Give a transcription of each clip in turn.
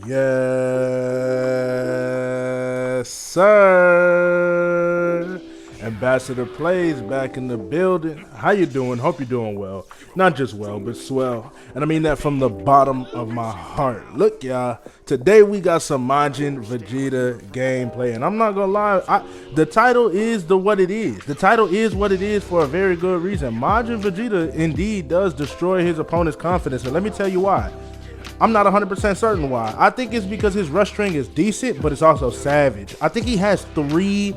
Yes, sir. Ambassador Plays back in the building. How you doing? Hope you're doing well. Not just well, but swell. And I mean that from the bottom of my heart. Look, y'all. Today we got some Majin Vegeta gameplay. And I'm not going to lie. The title is what it is. The title is what it is for a very good reason. Majin Vegeta indeed does destroy his opponent's confidence. And let me tell you why. I'm not 100% certain why. I think it's because his rush string is decent, but it's also savage. I think he has 3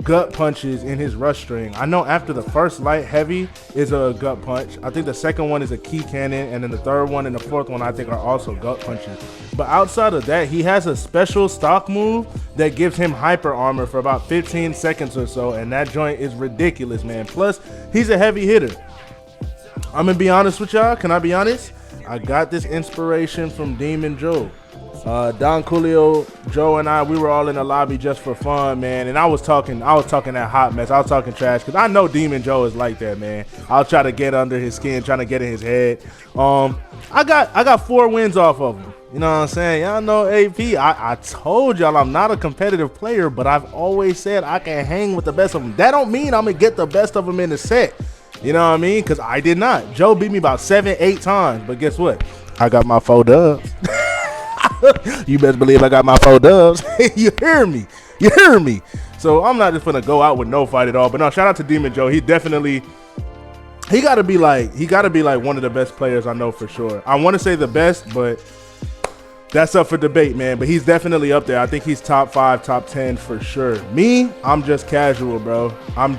gut punches in his rush string. I know after the first light heavy is a gut punch. I think the second one is a key cannon, and then the third one and the fourth one I think are also gut punches. But outside of that, he has a special stock move that gives him hyper armor for about 15 seconds or so, and that joint is ridiculous, man. Plus, he's a heavy hitter. I'm gonna be honest with y'all. Can I be honest? I got this inspiration from Demon Joe. Don Coolio, Joe, and we were all in the lobby just for fun, man. And I was talking that hot mess. I was talking trash because I know Demon Joe is like that, man. I'll try to get under his skin, trying to get in his head. I got 4 wins off of him. You know what I'm saying? Y'all know AP. I told y'all I'm not a competitive player, but I've always said I can hang with the best of them. That don't mean I'm gonna get the best of them in the set. You know what I mean? Because I did not. Joe beat me about 7, 8 times. But guess what? I got my 4 dubs. You best believe I got my 4 dubs. You hear me? You hear me? So I'm not just gonna go out with no fight at all. But no, shout out to Demon Joe. He gotta be like one of the best players I know for sure. I want to say the best, but that's up for debate, man. But he's definitely up there. I think he's top 5, top 10 for sure. Me, I'm just casual, bro. I'm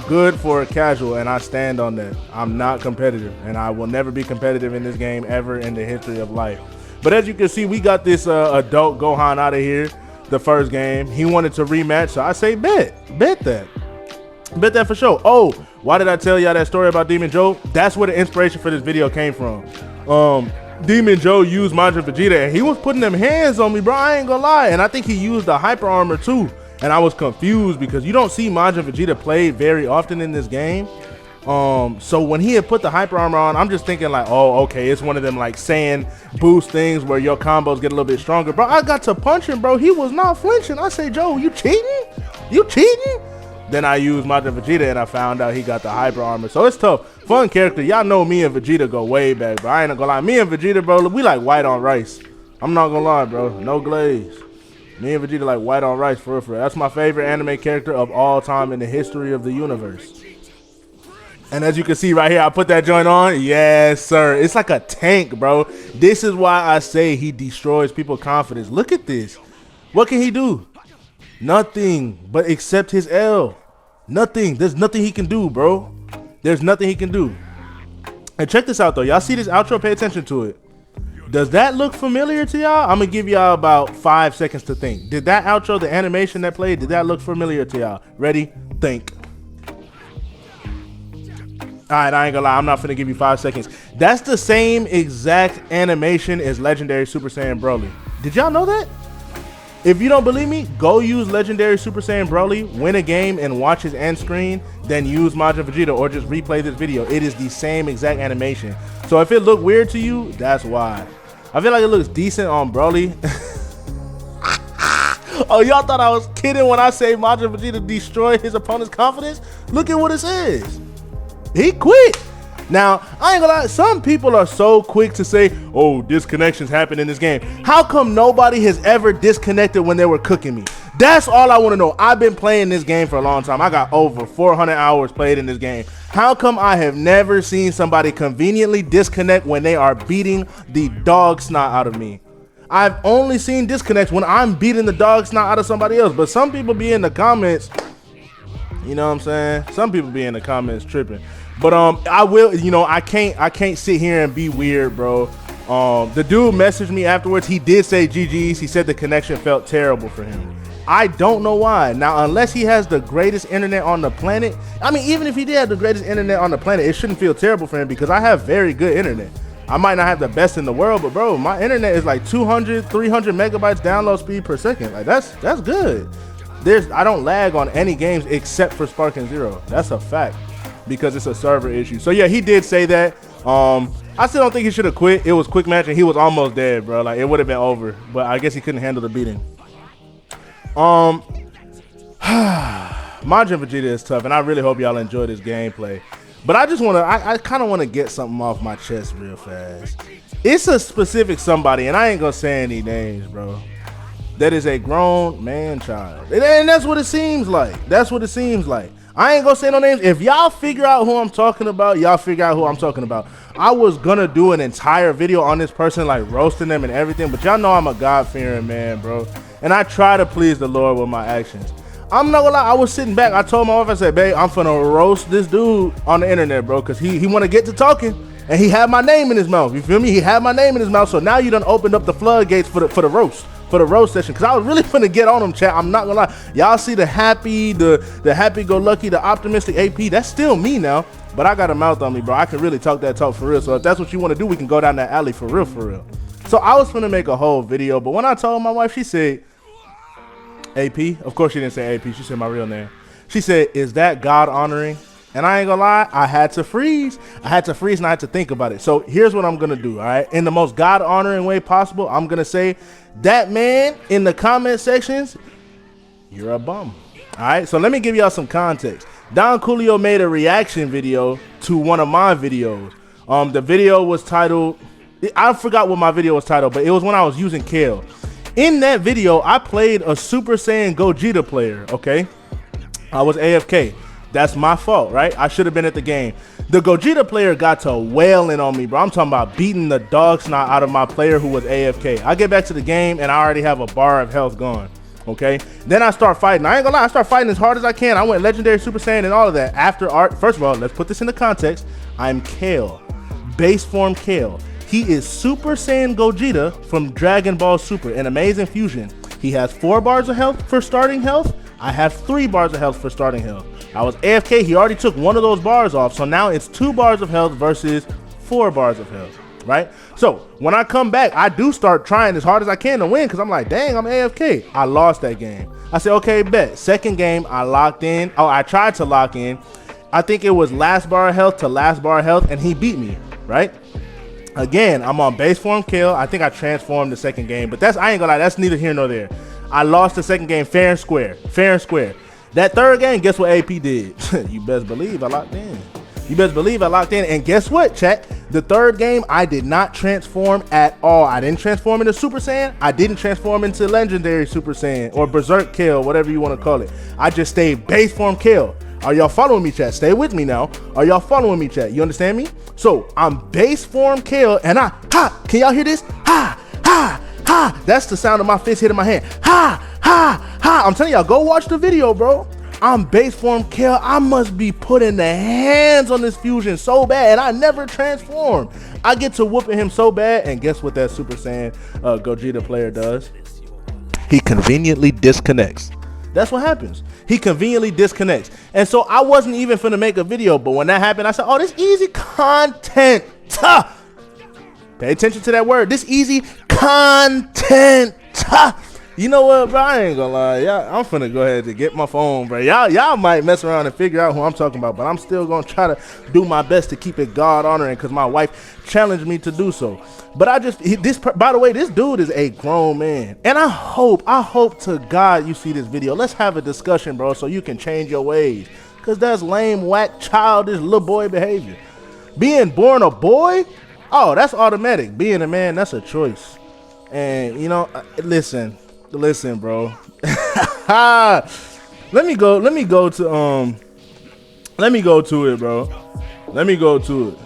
good for a casual, and I stand on that. I'm not competitive, and I will never be competitive in this game ever in the history of life. But as you can see, we got this adult Gohan out of here. The first game, he wanted to rematch, so I say bet that for sure. Oh, why did I tell y'all that story about Demon Joe? That's where the inspiration for this video came from. Demon Joe used Majin Vegeta, and he was putting them hands on me, bro. I ain't gonna lie. And I think he used the hyper armor too. And I was confused because you don't see Majin Vegeta played very often in this game. So when he had put the hyper armor on, I'm just thinking like, oh, okay, it's one of them like Saiyan boost things where your combos get a little bit stronger. Bro, I got to punch him, bro. He was not flinching. I say, Joe, you cheating? You cheating? Then I used Majin Vegeta and I found out he got the hyper armor. So it's tough. Fun character. Y'all know me and Vegeta go way back, bro. I ain't gonna lie. Me and Vegeta, bro, we like white on rice. I'm not gonna lie, bro. No glaze. Me and Vegeta like white on rice, for real, for real. That's my favorite anime character of all time in the history of the universe. And as you can see right here, I put that joint on. Yes, sir. It's like a tank, bro. This is why I say he destroys people's confidence. Look at this. What can he do? Nothing but accept his L. Nothing. There's nothing he can do, bro. There's nothing he can do. And check this out, though. Y'all see this outro? Pay attention to it. Does that look familiar to y'all? I'm going to give y'all about 5 seconds to think. Did that outro, the animation that played, did that look familiar to y'all? Ready? Think. All right, I ain't gonna lie. I'm not finna give you 5 seconds. That's the same exact animation as Legendary Super Saiyan Broly. Did y'all know that? If you don't believe me, go use Legendary Super Saiyan Broly, win a game, and watch his end screen, then use Majin Vegeta or just replay this video. It is the same exact animation. So if it looked weird to you, that's why. I feel like it looks decent on Broly. Oh, y'all thought I was kidding when I say Majin Vegeta destroyed his opponent's confidence? Look at what it says. He quit. Now, I ain't gonna lie, some people are so quick to say, oh, disconnections happen in this game. How come nobody has ever disconnected when they were cooking me? That's all I want to know. I've been playing this game for a long time. I got over 400 hours played in this game. How come I have never seen somebody conveniently disconnect when they are beating the dog snot out of me? I've only seen disconnects when I'm beating the dog snot out of somebody else. But some people be in the comments, you know what I'm saying? Some people be in the comments tripping. But I will, you know, I can't sit here and be weird, bro. The dude messaged me afterwards. He did say GG's. He said the connection felt terrible for him. I don't know why. Now, unless he has the greatest internet on the planet, I mean, even if he did have the greatest internet on the planet, it shouldn't feel terrible for him because I have very good internet. I might not have the best in the world, but bro, my internet is like 200, 300 megabytes download speed per second. Like that's good. I don't lag on any games except for Sparking Zero. That's a fact. Because it's a server issue. So yeah, he did say that. I still don't think he should have quit. It was quick match and he was almost dead, bro. Like, it would have been over, but I guess he couldn't handle the beating. Majin Vegeta is tough, and I really hope y'all enjoy this gameplay. But I just want to, I kind of want to get something off my chest real fast. It's a specific somebody, and I ain't gonna say any names, bro. That is a grown man child, and that's what it seems like. That's what it seems like. I ain't gonna say no names. If y'all figure out who I'm talking about, y'all figure out who I'm talking about. I was gonna do an entire video on this person, like roasting them and everything, but y'all know I'm a God-fearing man, bro. And I try to please the Lord with my actions. I'm not gonna lie, I was sitting back. I told my wife, I said, babe, I'm finna roast this dude on the internet, bro, because he wanna get to talking, and he had my name in his mouth. You feel me? He had my name in his mouth, so now you done opened up the floodgates for the roast session, because I was really finna get on him, chat. I'm not gonna lie. Y'all see the happy-go-lucky, the optimistic AP, that's still me now, but I got a mouth on me, bro. I can really talk that talk for real, so if that's what you want to do, we can go down that alley for real, for real. So I was finna make a whole video, but when I told my wife, she said, AP? Of course she didn't say AP, she said my real name. She said, is that God honoring? And I ain't gonna lie, I had to freeze. I had to freeze and I had to think about it. So here's what I'm gonna do, all right? In the most God honoring way possible, I'm gonna say, that man in the comment sections, you're a bum. All right, so let me give y'all some context. Don Coolio made a reaction video to one of my videos. The video was titled, I forgot what my video was titled, but it was when I was using Kale. In that video, I played a Super Saiyan Gogeta player, okay? I was AFK. That's my fault, right? I should have been at the game. The Gogeta player got to wailing on me, bro. I'm talking about beating the dog snot out of my player who was AFK. I get back to the game, and I already have a bar of health gone, okay? Then I start fighting. I ain't gonna lie, I start fighting as hard as I can. I went Legendary Super Saiyan and all of that. After art, first of all, let's put this into context. I'm Kale, base form Kale. He is Super Saiyan Gogeta from Dragon Ball Super, an amazing fusion. He has 4 bars of health for starting health. I have 3 bars of health for starting health. I was AFK, he already took one of those bars off, so now it's 2 bars of health versus 4 bars of health, right? So when I come back, I do start trying as hard as I can to win, because I'm like, dang, I'm AFK. I lost that game. I said, okay, bet. Second game, I locked in. Oh, I tried to lock in. I think it was last bar of health to last bar of health, and he beat me, right? Again, I'm on base form Kale. I think I transformed the second game, but I ain't gonna lie, that's neither here nor there. I lost the second game fair and square, fair and square. That third game, guess what AP did? You best believe I locked in. You best believe I locked in. And guess what, chat? The third game, I did not transform at all. I didn't transform into Super Saiyan. I didn't transform into Legendary Super Saiyan or Berserk Kale, whatever you want to call it. I just stayed base form Kale. Are y'all following me, chat? Stay with me now. Are y'all following me, chat? You understand me? So I'm base form Kale, and can y'all hear this? Ha! That's the sound of my fist hitting my hand. Ha! I'm telling y'all, go watch the video, bro. I'm base form Kale. I must be putting the hands on this fusion so bad, and I never transform. I get to whooping him so bad, and guess what that Super Saiyan Gogeta player does? He conveniently disconnects. That's what happens. He conveniently disconnects. And so I wasn't even finna make a video, but when that happened, I said, oh, this easy content. Pay attention to that word. This easy content. You know what, bro? I ain't gonna lie. I'm finna go ahead and get my phone, bro. Y'all might mess around and figure out who I'm talking about, but I'm still gonna try to do my best to keep it God honoring because my wife challenged me to do so. But by the way, this dude is a grown man. And I hope to God you see this video. Let's have a discussion, bro, so you can change your ways. Because that's lame, whack, childish, little boy behavior. Being born a boy? Oh, that's automatic. Being a man, that's a choice. And, you know, listen, bro. Let me go to it, bro. Let me go to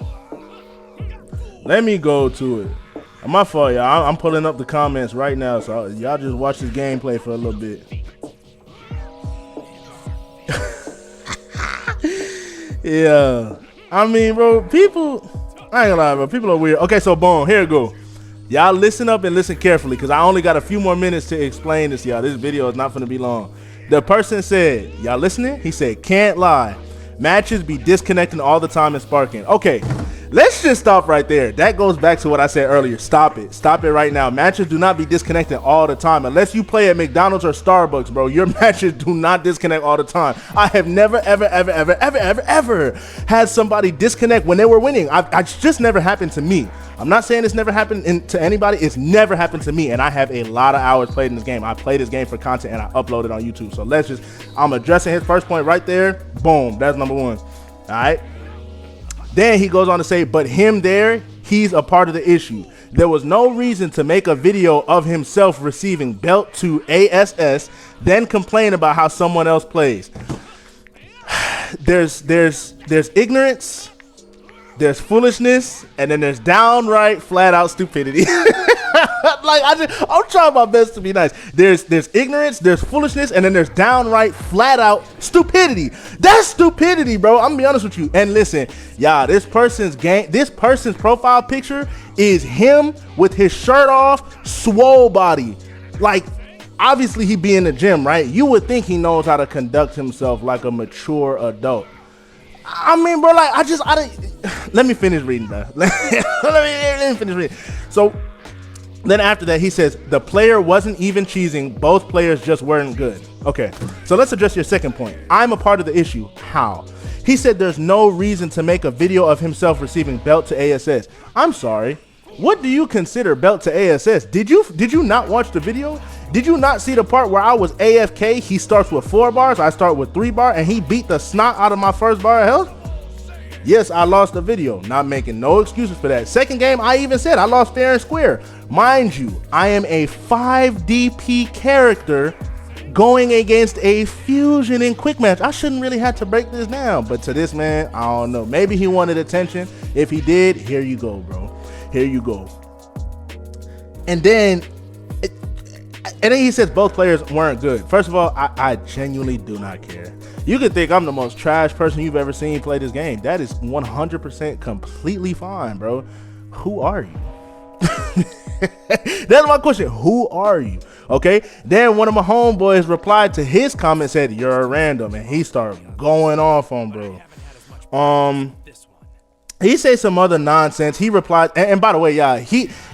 it. My fault, y'all. I'm pulling up the comments right now, so y'all just watch this gameplay for a little bit. Yeah. I mean, bro, I ain't gonna lie, bro. People are weird. Okay, so boom, here it go. Y'all listen up and listen carefully, because I only got a few more minutes to explain this, y'all. This video is not gonna be long. The person said, y'all listening? He said, can't lie. Matches be disconnecting all the time and sparking. Okay, Let's just stop right there. That goes back to what I said earlier. Stop it. Stop it right now. Matches do not be disconnected all the time. Unless you play at McDonald's or Starbucks, bro. Your matches do not disconnect all the time. I have never, ever had somebody disconnect when they were winning. It's just never happened to me. I'm not saying it's never happened to anybody. It's never happened to me. And I have a lot of hours played in this game. I play this game for content and I upload it on YouTube. So let's just, I'm addressing his first point right there. Boom. That's number one. All right. Then he goes on to say, but him there, he's a part of the issue. There was no reason to make a video of himself receiving belt to ASS, then complain about how someone else plays. There's ignorance, there's foolishness, and then there's downright flat out stupidity. Like I'm trying my best to be nice. There's ignorance, there's foolishness, and then there's downright flat out stupidity. That's stupidity, bro. I'm gonna be honest with you. And listen, y'all, this person's profile picture is him with his shirt off, swole body. Like, obviously he be in the gym, right? You would think he knows how to conduct himself like a mature adult. I mean, bro, like let me finish reading that. let me finish reading. So then after that, he says, the player wasn't even cheesing. Both players just weren't good. Okay, so let's address your second point. I'm a part of the issue. How? He said there's no reason to make a video of himself receiving belt to ASS. I'm sorry. What do you consider belt to ASS? Did you not watch the video? Did you not see the part where I was AFK? He starts with 4 bars. I start with 3 bars, and he beat the snot out of my first bar of health? Yes, I lost the video. Not making no excuses for that. Second game, I even said I lost fair and square. Mind you, I am a 5 DP character going against a fusion in quick match. I shouldn't really have to break this down, but to this man, I don't know. Maybe he wanted attention. If he did, here you go, bro. Here you go. And then he says both players weren't good. First of all, I genuinely do not care. You could think I'm the most trash person you've ever seen play this game. That is 100% completely fine, bro. Who are you? That's my question. Who are you? Okay. Then one of my homeboys replied to his comment, said, you're a random. And he started going off on bro. He said some other nonsense. He replied, and by the way, y'all,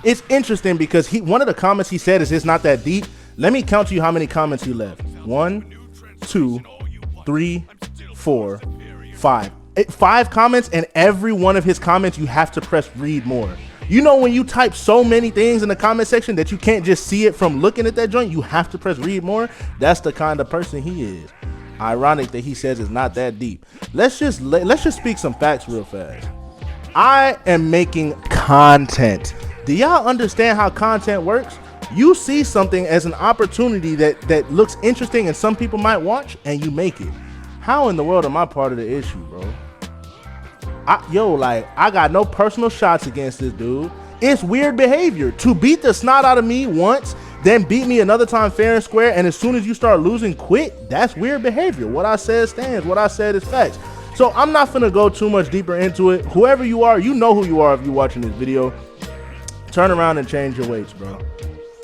it's interesting because one of the comments he said is it's not that deep. Let me count to you how many comments he left. 1, 2, 3, 4, 5. 5 comments, and every one of his comments you have to press read more. You know, when you type so many things in the comment section that you can't just see it from looking at that joint, you have to press read more. That's the kind of person he is. Ironic that he says it's not that deep. Let's just speak some facts real fast. I am making content. Do y'all understand how content works? You see something as an opportunity that looks interesting and some people might watch, and you make it. How in the world am I part of the issue, bro? I got no personal shots against this dude. It's weird behavior to beat the snot out of me once, then beat me another time fair and square, and as soon as you start losing, quit. That's weird behavior. What I said stands. What I said is facts. So I'm not gonna go too much deeper into it. Whoever you are, you know who you are if you're watching this video. Turn around and change your weights, bro.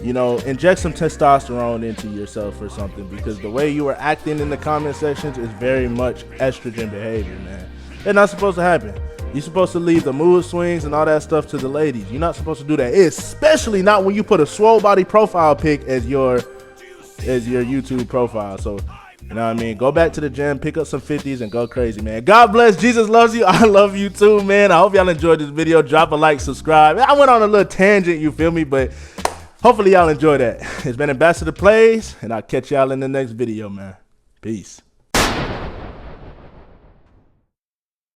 You know, inject some testosterone into yourself or something, because the way you are acting in the comment sections is very much estrogen behavior, man. It's not supposed to happen. You're supposed to leave the mood swings and all that stuff to the ladies. You're not supposed to do that, especially not when you put a swole body profile pic as your YouTube profile. So, you know what I mean? Go back to the gym, pick up some 50s, and go crazy, man. God bless. Jesus loves you. I love you too, man. I hope y'all enjoyed this video. Drop a like, subscribe. I went on a little tangent, you feel me? But hopefully y'all enjoy that. It's been Ambassador Plays, and I'll catch y'all in the next video, man. Peace.